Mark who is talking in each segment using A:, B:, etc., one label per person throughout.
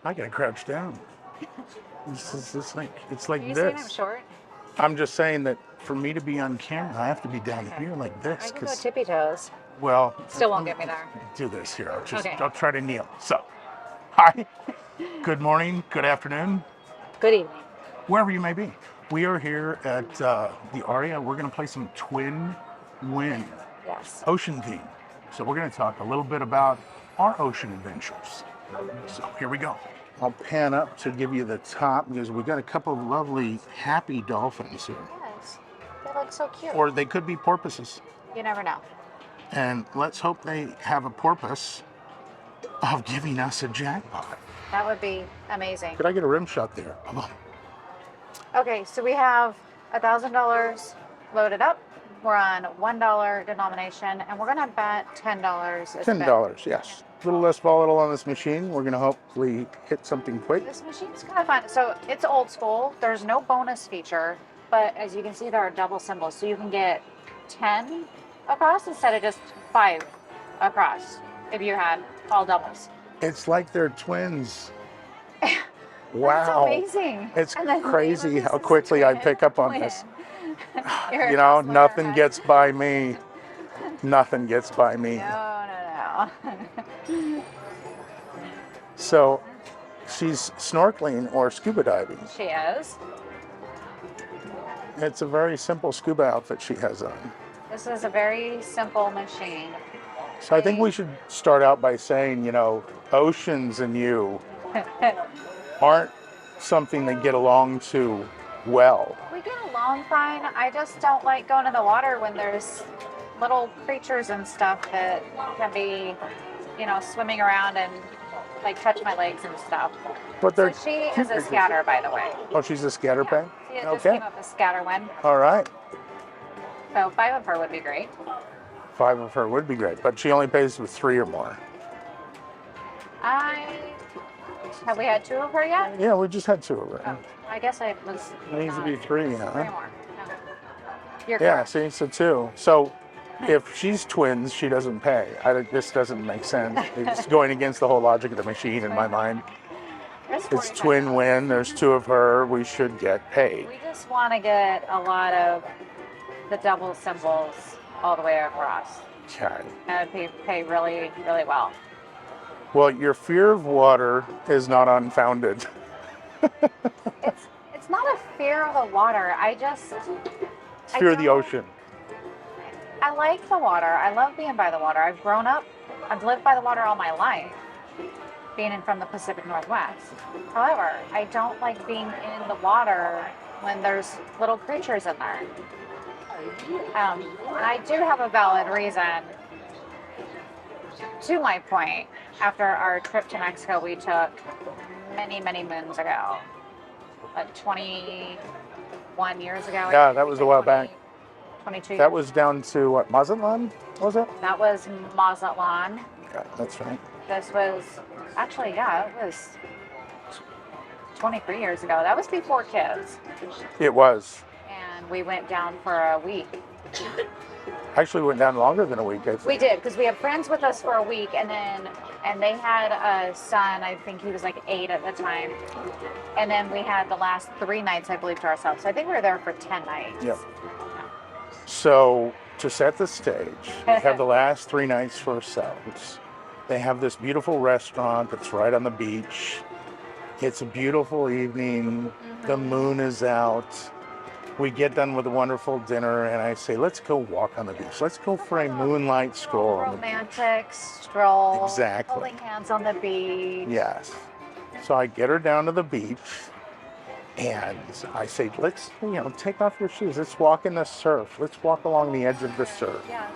A: I gotta crouch down. It's like
B: Are you saying I'm
A: this.
B: short?
A: I'm just saying that for me to be on camera, I have to be down here like this.
B: I can go
A: Cause
B: tippy toes.
A: well,
B: Still won't
A: let
B: get me there.
A: do this here.
B: Okay.
A: I'll try to kneel. So, hi, good morning, good afternoon,
B: Good evening.
A: wherever you may be. We are here at the Aria. We're gonna play some Twin Win
B: Yes.
A: ocean theme. So we're gonna talk a little bit about our ocean adventures. So here we go. I'll pan up to give you the top because we got a couple of lovely happy dolphins here.
B: Yes. They look so cute.
A: Or they could be porpoises.
B: You never know.
A: And let's hope they have a porpoise of giving us a jackpot.
B: That would be amazing.
A: Could I get a rim shot there? Come on.
B: Okay, so we have $1,000 loaded up. We're on $1 denomination, and we're gonna bet $10.
A: $10, yes. A little less volatile on this machine. We're gonna hopefully hit something quick.
B: This machine's kind of fun. So it's old school. There's no bonus feature, but as you can see, there are double symbols, so you can get 10 across instead of just 5 across if you had all doubles.
A: It's like they're twins. Wow.
B: That's amazing.
A: It's
B: And the
A: crazy
B: name of
A: how
B: this is
A: quickly I
B: Twin
A: pick up on
B: Twin.
A: this.
B: You're
A: You know,
B: a
A: nothing
B: smarter
A: gets by me. Nothing gets by me.
B: No.
A: So she's snorkeling or scuba diving.
B: She is.
A: It's a very simple scuba outfit she has on.
B: This is a very simple machine.
A: So I think we should start out by saying, you know, oceans and you aren't something that get along too well.
B: We get along fine. I just don't like going in the water when there's little creatures and stuff that can be, swimming around and like touch my legs and stuff.
A: But
B: So
A: they're
B: she is
A: cute
B: a
A: creatures.
B: scatter, by the way.
A: Oh, she's a scatter
B: Yeah.
A: peg?
B: See, it just
A: Okay.
B: came up as scatter one.
A: All right.
B: So 5 of her would be great.
A: 5 of her would be great, but she only pays with 3 or more.
B: Have we had 2 of her yet?
A: Yeah, we just had 2 of her.
B: Oh, I guess I was.
A: It needs to be 3, huh?
B: 3 more. No. You're
A: Yeah,
B: correct.
A: see, so 2. So if she's twins, she doesn't pay. This doesn't make sense. It's going against the whole logic of the machine in my mind.
B: There's
A: It's
B: 45.
A: twin win. There's 2 of her. We should get paid.
B: We just want to get a lot of the double symbols all the way across.
A: Okay.
B: And it'd pay really, really well.
A: Well, your fear of water is not unfounded.
B: It's not a fear of the water.
A: It's fear of the ocean.
B: I like the water. I love being by the water. I've lived by the water all my life, being from the Pacific Northwest. However, I don't like being in the water when there's little creatures in there. I do have a valid reason to my point. After our trip to Mexico, we took many, many moons ago, like 21 years ago.
A: Yeah, that was a while back.
B: 22
A: That
B: years.
A: was down to what, Mazatlan, was it?
B: That was Mazatlan.
A: Yeah, that's right.
B: This was, actually, yeah, it was 23 years ago. That was before kids.
A: It was.
B: And we went down for a week.
A: Actually went down longer than a week, I think.
B: We did, because we had friends with us for a week, and they had a son. I think he was like 8 at the time. And then we had the last 3 nights, I believe, to ourselves. So I think we were there for 10 nights.
A: Yep. So to set the stage, we have the last 3 nights for ourselves. They have this beautiful restaurant that's right on the beach. It's a beautiful evening. The moon is out. We get done with a wonderful dinner, and I say, let's go walk on the beach. Let's go for a moonlight stroll. on the beach.
B: Romantic stroll.
A: Exactly.
B: Holding hands on the beach.
A: Yes. So I get her down to the beach, and I say, let's, take off your shoes. Let's walk in the surf. Let's walk along the edge of the surf.
B: Yes.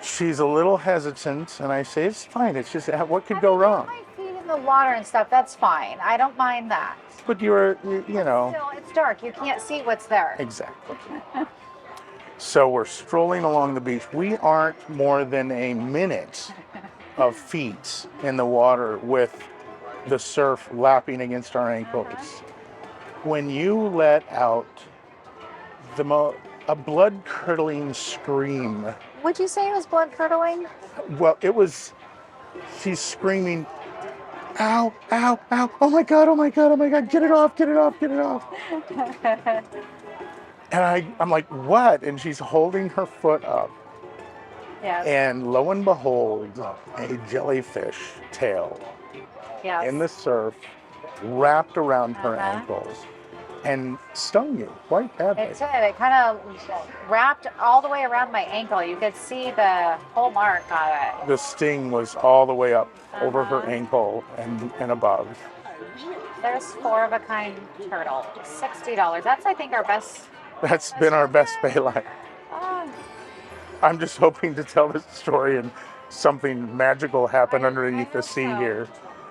A: She's a little hesitant, and I say, it's fine. It's just, what could go wrong?
B: My feet in the water and stuff, that's fine. I don't mind that.
A: But you know.
B: Still, it's dark. You can't see what's there.
A: Exactly. So we're strolling along the beach. We aren't more than a minute of feet in the water with the surf lapping against our ankles. When you let out a blood-curdling scream.
B: Would you say it was blood curdling?
A: Well, she's screaming, ow, ow, ow. Oh my God, oh my God, oh my God. Get it off, get it off, get it off. And I'm like, what? And she's holding her foot up.
B: Yes.
A: And lo and behold, a jellyfish tail
B: Yes.
A: in the surf wrapped around her
B: Uh-huh.
A: ankles and stung you quite badly.
B: It did. It kind of wrapped all the way around my ankle. You could see the whole mark on it.
A: The sting was all the way up over her
B: Uh-huh.
A: ankle and above.
B: There's 4 of a kind turtle. $60. That's, I think, our best.
A: That's been our best pay line.
B: Oh,
A: I'm just hoping to tell this story and something magical happened underneath the
B: hope
A: sea
B: so.
A: here.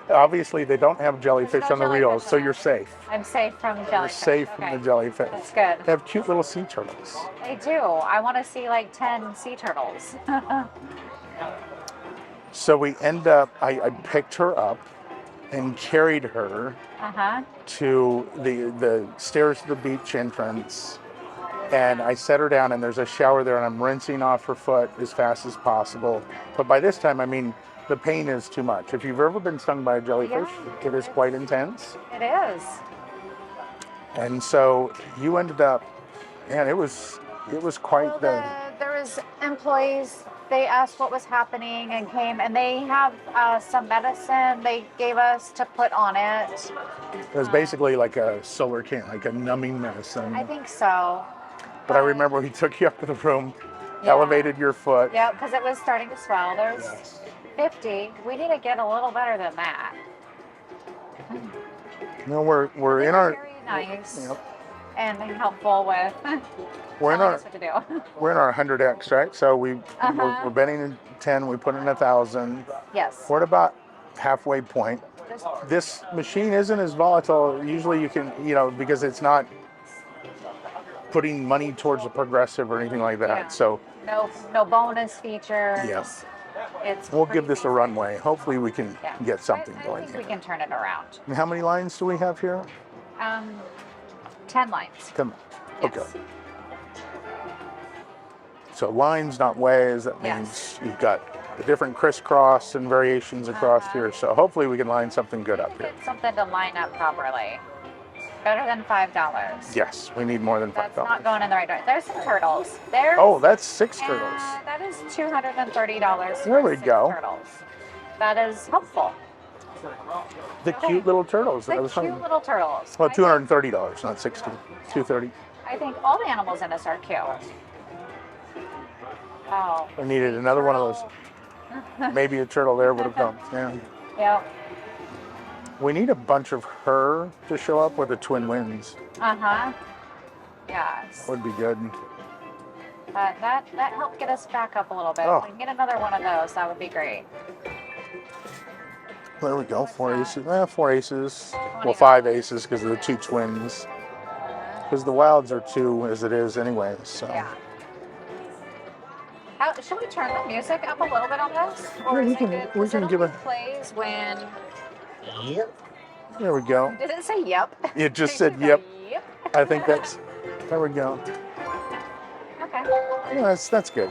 A: Obviously, they don't have jellyfish
B: no
A: on the
B: jellyfish
A: reels, so
B: on
A: you're
B: it.
A: safe.
B: I'm safe from
A: You're
B: jellyfish.
A: safe
B: Okay.
A: from the jellyfish.
B: That's good.
A: They have cute little sea turtles.
B: They do. I want to see like 10 sea turtles.
A: So we end up, I picked her up and carried her
B: Uh-huh.
A: to the stairs to the beach entrance. And I set her down, and there's a shower there, and I'm rinsing off her foot as fast as possible. But by this time, I mean, the pain is too much. If you've ever been stung by a jellyfish, it is quite intense.
B: It is.
A: And so you ended up, man, it was quite
B: Well, there was employees. They asked what was happening and came, and they have some medicine they gave us to put on it.
A: it was basically like a solar can, like a numbing medicine.
B: I think so.
A: But I remember he took you up to the room,
B: Yeah.
A: elevated your foot.
B: Yeah, because it was starting to swell. There's
A: Yes.
B: 50. We need to get a little better than that.
A: No, we're in
B: They're
A: our
B: very nice
A: Yep.
B: and they're with
A: we're in
B: telling
A: our
B: us what to do.
A: we're in our 100x, right? So
B: Uh-huh.
A: we're betting in 10. We put in 1,000.
B: Yes.
A: We're at about halfway point.
B: Just-
A: This machine isn't as volatile. Usually you can, because it's not putting money towards a progressive or anything like that.
B: Yeah.
A: So
B: No bonus features.
A: yes,
B: It's
A: we'll
B: pretty
A: give this a
B: basic.
A: runway. Hopefully we can
B: Yeah.
A: get something
B: I
A: going
B: think we
A: here.
B: can turn it around.
A: And how many lines do we have here?
B: 10 lines.
A: Come on.
B: Yes.
A: Okay. So lines, not ways. That
B: Yes.
A: means you've got the different crisscross and variations across
B: Uh-huh.
A: here. So hopefully we can line something good up here.
B: Get something to line up properly. Better than $5.
A: Yes, we need more than
B: That's
A: $5.
B: not going in the right direction. There's some turtles. There's
A: Oh, that's 6 turtles.
B: that is $230.
A: There
B: for
A: we
B: 6
A: go.
B: Turtles. That is helpful.
A: The cute little turtles that I
B: The
A: was talking
B: cute
A: about.
B: little turtles.
A: Well,
B: I think-
A: $230, not 60. 230.
B: I think all the animals in this are cute. Oh.
A: I needed another one of those. Maybe a turtle there would have come. Yeah.
B: Yep.
A: We need a bunch of her to show up with the twin wings.
B: Uh-huh. Yes.
A: Would be good.
B: That helped get us back up a little bit.
A: Oh.
B: If we can get another one of those, that would be great.
A: There we go. 4
B: that?
A: aces. 4 aces. Well,
B: $20.
A: 5 aces because of the 2 twins. Because the wilds are 2 as it is anyway. So
B: Yeah. Should we turn the music up a little bit on this?
A: Yeah, we
B: is it
A: can-
B: good?
A: we
B: 'Cause
A: can
B: it
A: give
B: only
A: it-
B: plays when.
A: there we go.
B: Did it say yep?
A: It just
B: It
A: said
B: should go,
A: yep.
B: Yep.
A: I think that's. There we go.
B: Okay.
A: Yeah, that's good.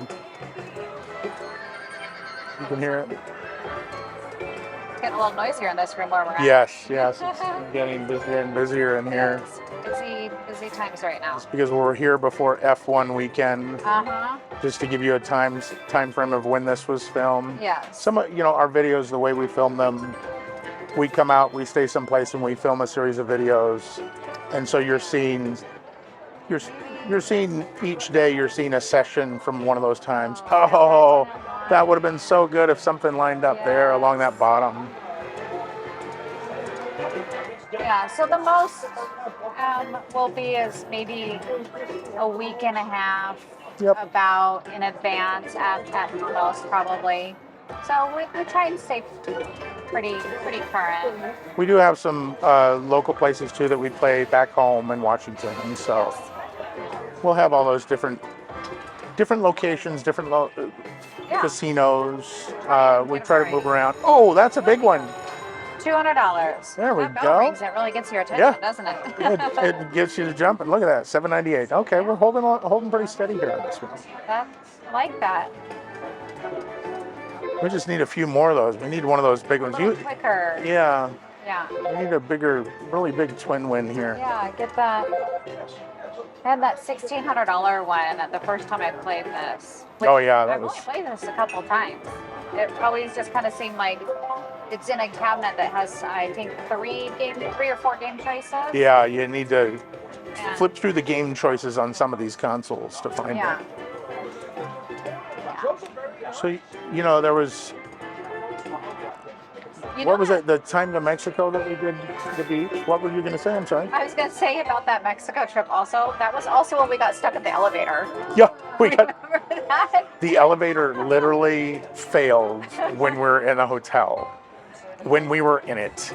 A: You can hear it.
B: It's getting a little noisier in this room where we're at.
A: Yes. It's getting busier and busier in here.
B: Busy times right now.
A: It's because we're here before F1 weekend.
B: Uh-huh.
A: Just to give you a time frame of when this was filmed.
B: Yes.
A: Some of our videos, the way we film them, we come out, we stay someplace, and we film a series of videos, and so you're seeing each day. You're seeing a session from one of those times. Oh, that would have been so good if something lined up there along that bottom.
B: Yeah, so the most will be is maybe a week and a half
A: Yep.
B: about in advance at most probably. So we try and stay pretty current.
A: We do have some local places too that we play back home in Washington, and so we'll have all those different locations, different
B: Yeah.
A: casinos. We try to move around. Oh, that's a big one.
B: $200.
A: There we
B: That bell
A: go.
B: rings, it really gets your attention,
A: Yeah.
B: doesn't it?
A: It gives you the jump, and look at that, $7.98. Okay, we're holding pretty steady here on this one.
B: That's like that.
A: We just need a few more of those. We need one of those big ones.
B: A little quicker.
A: Yeah.
B: Yeah.
A: We need a bigger, really big twin win here.
B: Yeah, get that. I had that $1,600 one the first time I played this.
A: Oh yeah,
B: I've
A: that
B: only
A: was.
B: played this a couple times. It always just kind of seemed like it's in a cabinet that has, I think, 3 or 4 game choices.
A: Yeah, you need to
B: And,
A: flip through the game choices on some of these consoles to find
B: yeah.
A: it.
B: Yeah.
A: So you know there was. What was it? The time to Mexico that we did the beach? What were you going to say? I'm sorry.
B: I was going to say about that Mexico trip also. That was also when we got stuck at the elevator.
A: Yeah, we got.
B: Remember that?
A: The elevator literally failed when we were in a hotel. When we were in it.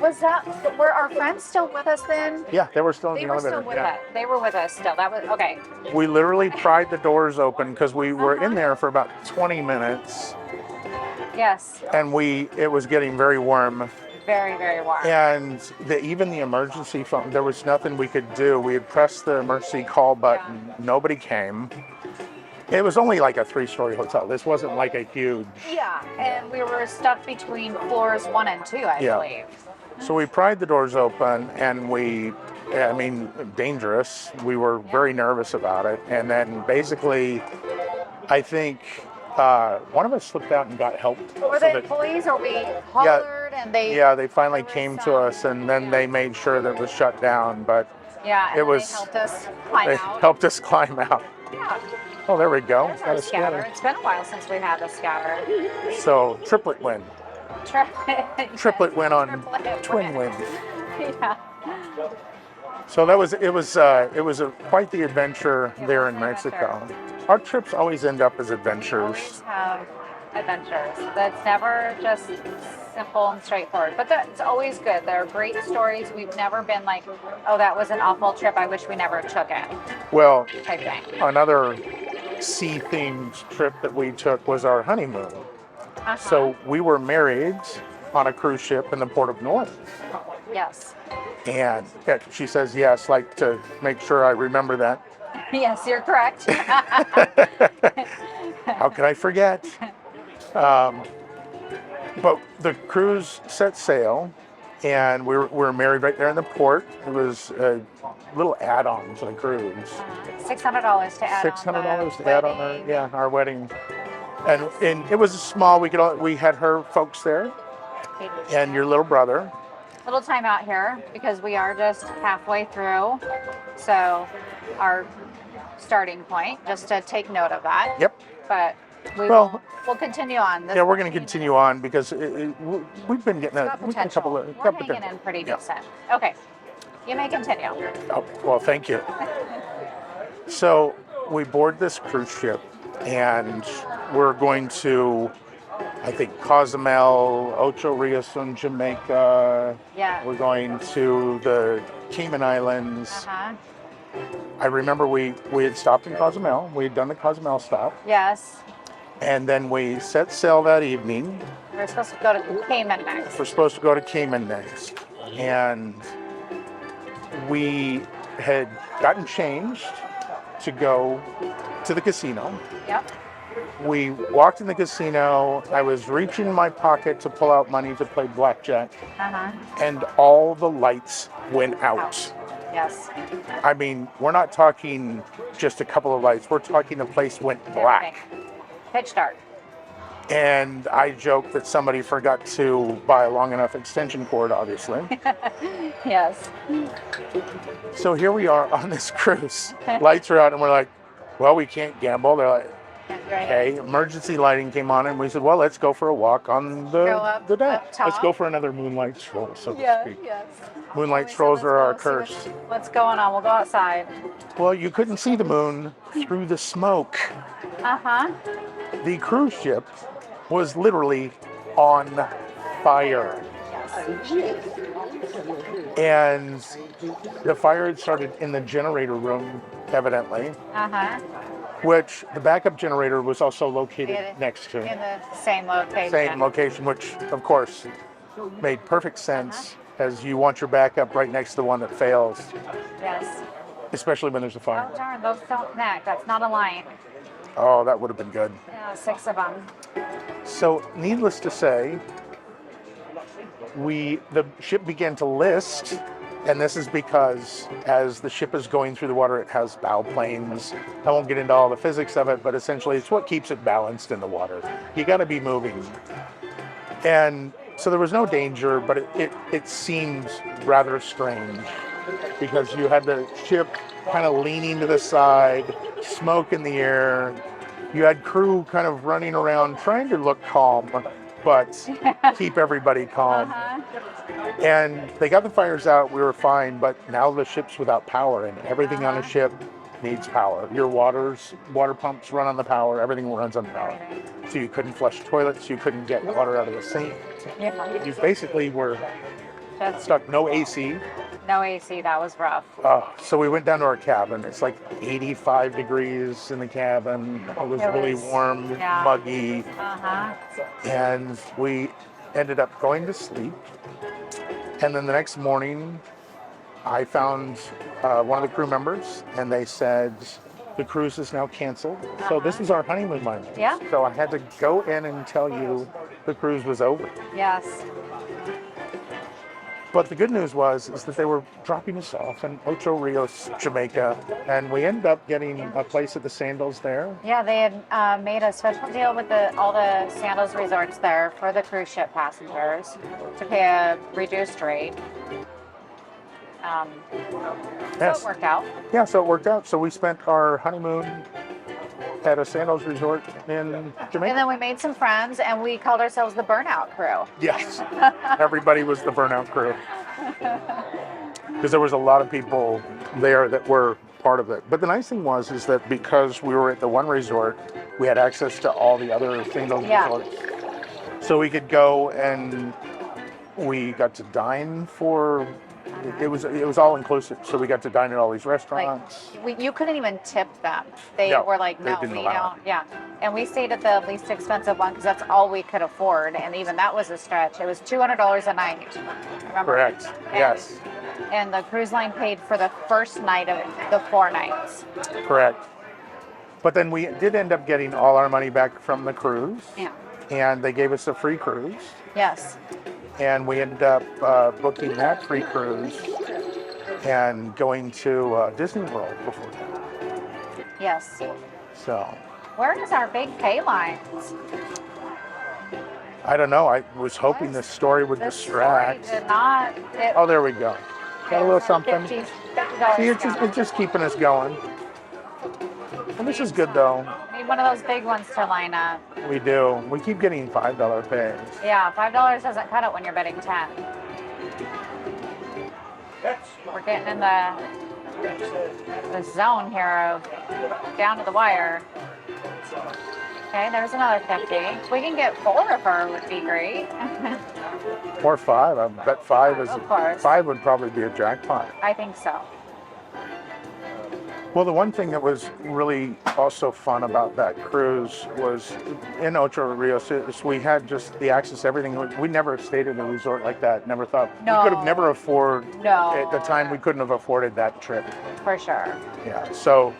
B: Were our friends still with us then?
A: Yeah, they were still in
B: They
A: the
B: were
A: elevator.
B: still with
A: Yeah.
B: us. They were with us still. That was okay.
A: We literally pried the doors open because we were in there for about 20 minutes,
B: Yes.
A: and it was getting very warm.
B: Very, very warm.
A: And even the emergency phone, there was nothing we could do. We had pressed the emergency call button.
B: Yeah.
A: Nobody came. It was only like a 3-story hotel. This wasn't like a huge.
B: Yeah, and we were stuck between floors 1 and 2, I believe.
A: So we pried the doors open, and dangerous. We were very nervous about it. And then basically, I think one of us slipped out and got help.
B: Were they employees or we hollered and they...
A: Yeah, they finally came to us, and then they made sure that it was shut down. But
B: yeah,
A: it was.
B: They helped us climb
A: They
B: out.
A: helped us climb out.
B: Yeah.
A: Oh, there we go.
B: There's
A: Got
B: our
A: a
B: scatter.
A: scatter.
B: It's been a while since we've had the scatter.
A: So triplet win. Triplet win on
B: Triplet
A: twin win.
B: Yeah.
A: So it was quite the adventure there in Mexico. Our trips always end up as adventures.
B: Always have adventures. That's never just simple and straightforward. But that's always good. There are great stories. We've never been like, oh, that was an awful trip. I wish we never took it.
A: Well,
B: Type thing.
A: another sea-themed trip that we took was our honeymoon.
B: Uh-huh.
A: So we were married on a cruise ship in the port of North.
B: Yes.
A: And she says yes, like to make sure I remember that.
B: Yes, you're correct.
A: How could I forget? But the cruise set sail, and we were married right there in the port. It was a little add-on to the cruise.
B: $600 to add
A: $600 to add on our wedding. And it was small. We had her folks there, and your little brother.
B: Little time out here because we are just halfway through. So our starting point, just to take note of that.
A: Yep.
B: But we'll continue on.
A: Yeah, we're going to continue on because we've been getting
B: a couple of. We're hanging in pretty decent. Okay, you may continue.
A: Oh, well, thank you. So we board this cruise ship, and we're going to, I think, Cozumel, Ocho Rios in Jamaica.
B: Yeah.
A: We're going to the Cayman Islands.
B: Uh-huh.
A: I remember we had stopped in Cozumel. We had done the Cozumel stop.
B: Yes.
A: And then we set sail that evening.
B: We're supposed to go to Cayman next.
A: We're supposed to go to Cayman next. And we had gotten changed to go to the casino.
B: Yep.
A: We walked in the casino. I was reaching in my pocket to pull out money to play blackjack.
B: Uh-huh.
A: And all the lights went out.
B: Yes.
A: I mean, we're not talking just a couple of lights. We're talking the place went black.
B: Pitch dark.
A: And I joked that somebody forgot to buy a long enough extension cord, obviously.
B: Yes.
A: So here we are on this cruise. Lights are out, and we're like, well, we can't gamble. They're like, okay. Emergency lighting came on, and we said, well, let's go for a walk on the deck. Let's go for another moonlight stroll, so to speak.
B: Yes.
A: Moonlight strolls are our curse.
B: What's going on? We'll go outside.
A: Well, you couldn't see the moon through the smoke.
B: Uh-huh.
A: The cruise ship was literally on fire. And the fire had started in the generator room, evidently.
B: Uh-huh.
A: Which the backup generator was also located next to.
B: In the same location.
A: Same location, which, of course, made perfect sense, as you want your backup right next to the one that fails.
B: Yes.
A: Especially when there's a fire.
B: Oh, darn, those don't connect. That's not a line.
A: Oh, that would have been good.
B: Yeah, 6 of them.
A: So needless to say, the ship began to list, and this is because as the ship is going through the water, it has bow planes. I won't get into all the physics of it, but essentially it's what keeps it balanced in the water. You got to be moving. And so there was no danger, but it seemed rather strange because you had the ship kind of leaning to the side, smoke in the air. You had crew kind of running around trying to look calm, but keep everybody calm. And they got the fires out, we were fine, but now the ship's without power, and everything on a ship needs power. Your water pumps run on the power, everything runs on the power. So you couldn't flush toilets, you couldn't get water out of the sink. You basically were stuck, no AC.
B: No AC, that was rough.
A: So we went down to our cabin. It's like 85 degrees in the cabin. It was really warm, muggy. And we ended up going to sleep. And then the next morning, I found one of the crew members, and they said the cruise is now canceled. So this was our honeymoon month.
B: Yeah.
A: So I had to go in and tell you the cruise was over.
B: Yes.
A: But the good news is that they were dropping us off in Ocho Rios, Jamaica, and we ended up getting a place at the Sandals there.
B: Yeah, they had made a special deal with all the Sandals resorts there for the cruise ship passengers to pay a reduced rate. So it worked out.
A: Yeah, so it worked out. So we spent our honeymoon at a Sandals resort in Jamaica.
B: And then we made some friends, and we called ourselves the Burnout Crew.
A: Yes, everybody was the Burnout Crew. Because there was a lot of people there that were part of it. But the nice thing is that because we were at the one resort, we had access to all the other Sandals resorts. So we could go and we got to dine for... It was all inclusive, so we got to dine at all these restaurants.
B: You couldn't even tip them. They were like, no, we don't. Yeah, and we stayed at the least expensive one because that's all we could afford, and even that was a stretch. It was $200 a night. Remember?
A: Correct. Yes.
B: And the cruise line paid for the first night of the 4 nights.
A: Correct. But then we did end up getting all our money back from the cruise.
B: Yeah.
A: And they gave us a free cruise.
B: Yes.
A: And we ended up booking that free cruise and going to Disney World before that.
B: Yes.
A: So.
B: Where is our big pay lines?
A: I don't know. I was hoping this story would distract.
B: Story did not.
A: Oh, there we go. Got a little something.
B: $50
A: See, it's just keeping us going. And this is good though.
B: Need one of those big ones to line up.
A: We do. We keep getting $5 pays.
B: Yeah, $5 doesn't cut it when you're betting 10. We're getting in the zone here of down to the wire. Okay, there's another 50. If we can get 4 of her, would be great.
A: Or 5. I bet 5 is.
B: Of course.
A: 5 would probably be a jackpot.
B: I think so.
A: Well, the one thing that was really also fun about that cruise was in Ocho Rios, we had just the access to everything. We never stayed in a resort like that. Never thought.
B: No.
A: We could have never afforded.
B: No.
A: At the time, we couldn't have afforded that trip.
B: For sure.
A: Yeah. So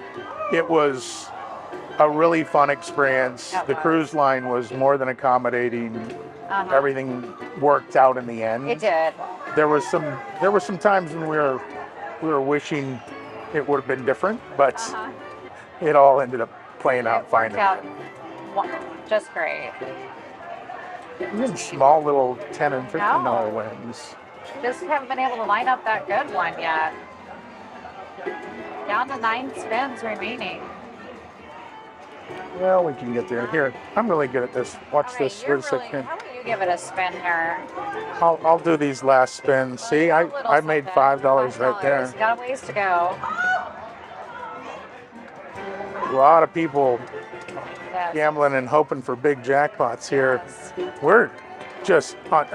A: it was a really fun experience. The cruise line was more than accommodating. Everything worked out in the end.
B: It did.
A: There were some times when we were wishing it would have been different, but it all ended up playing out fine.
B: It worked out just great.
A: Even small little $10 and $15 wins.
B: Just haven't been able to line up that good one yet. Down to 9 spins remaining.
A: Well, we can get there. Here, I'm really good at this. Watch this.
B: How about you give it a spin here?
A: I'll do these last spins. See, I made $5 right there.
B: Got a ways to go.
A: A lot of people gambling and hoping for big jackpots here. We're just on.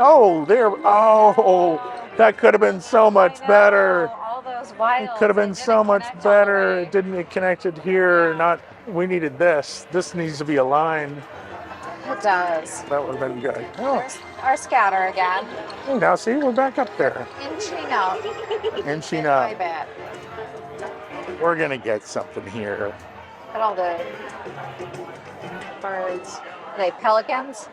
A: That could have been so much better.
B: All those wilds.
A: It could have been so much better. It didn't get connected here. We needed this. This needs to be aligned.
B: It does.
A: That would have been good.
B: There's our scatter again.
A: Hey, now see, we're back up there.
B: Inching up.
A: Inching up.
B: I bet.
A: We're gonna get something here.
B: Look at all the birds. Are they pelicans?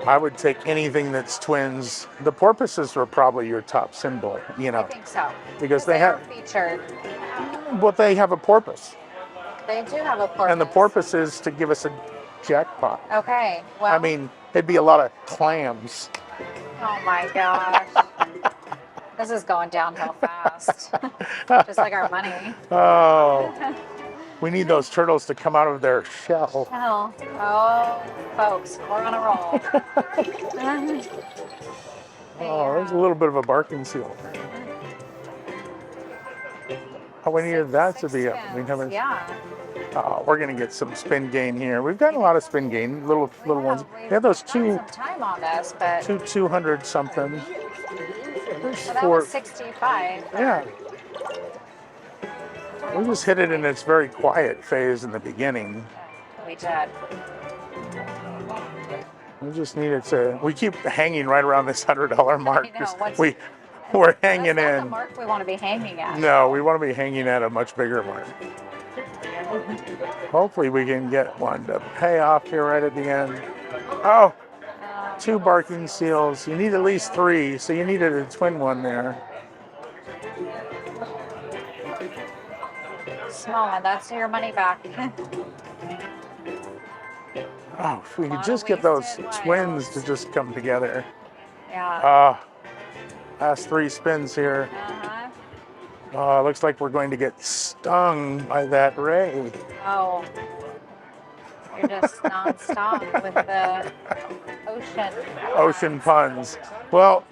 A: I would take anything that's twins. The porpoises are probably your top symbol, you
B: I
A: know,
B: think so.
A: because
B: They
A: they
B: are
A: have,
B: featured.
A: but they have a porpoise.
B: They do have a porpoise.
A: And the porpoise is to give us a jackpot.
B: Okay, well.
A: I mean, it'd be a lot of clams.
B: Oh my gosh. This is going downhill fast. Just like our money.
A: Oh, we need those turtles to come out of their shell.
B: Hell. Oh, folks, we're on a roll.
A: Oh, there's a little bit of a barking seal. Oh, we needed that to be up. We haven't.
B: Yeah.
A: Oh, we're gonna get some spin gain here. We've got a lot of spin gain, little ones. We have those
B: We've got some time on this, but
A: 200 something. There's
B: well, that
A: four.
B: was 65.
A: Yeah. We just hit it in its very quiet phase in the beginning.
B: We did.
A: We just needed to. We keep hanging right around this $100 mark.
B: I know,
A: We're hanging
B: that's not
A: in.
B: the mark we want to be hanging at.
A: No, we want to be hanging at a much bigger mark. Hopefully we can get one to pay off here right at the end. Oh, 2 barking seals. You need at least 3, so you needed a twin one there.
B: Small one, that's your money back.
A: Oh, if we could just get those twins to just come together.
B: Yeah.
A: Last 3 spins here.
B: Uh-huh.
A: Looks like we're going to get stung by that ray.
B: Oh. You're just nonstop with the
A: Ocean puns. Well,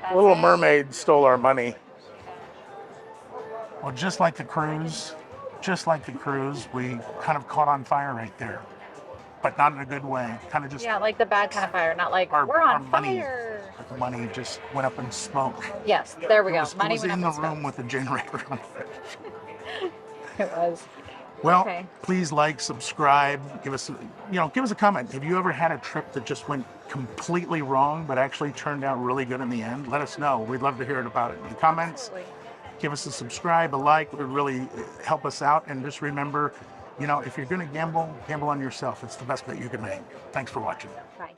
B: That's
A: Little
B: it.
A: Mermaid stole our money. Well, just like the cruise, we kind of caught on fire right there. But not in a good way. Kind of just
B: Yeah, like the bad kind of fire, not like
A: our
B: we're on
A: money,
B: fire.
A: the money just went up in smoke.
B: Yes, there we
A: It
B: go.
A: was,
B: Money
A: it was
B: went
A: in
B: up
A: the
B: in
A: room with the generator on it.
B: It was.
A: Well,
B: Okay.
A: please like, subscribe, give us a comment. Have you ever had a trip that just went completely wrong but actually turned out really good in the end? Let us know. We'd love to hear about it in the comments.
B: Absolutely.
A: Give us a subscribe, a like. It would really help us out. And just remember, if you're going to gamble, gamble on yourself. It's the best bet you can make. Thanks for watching.
B: Bye.